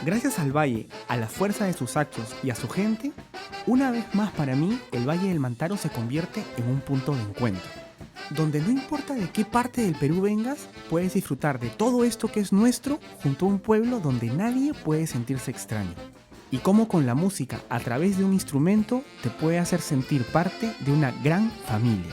Gracias al valle, a la fuerza de sus actos y a su gente, una vez más para mí el Valle del Mantaro se convierte en un punto de encuentro, donde no importa de qué parte del Perú vengas, puedes disfrutar de todo esto que es nuestro junto a un pueblo donde nadie puede sentirse extraño. Y cómo con la música, a través de un instrumento, te puede hacer sentir parte de una gran familia.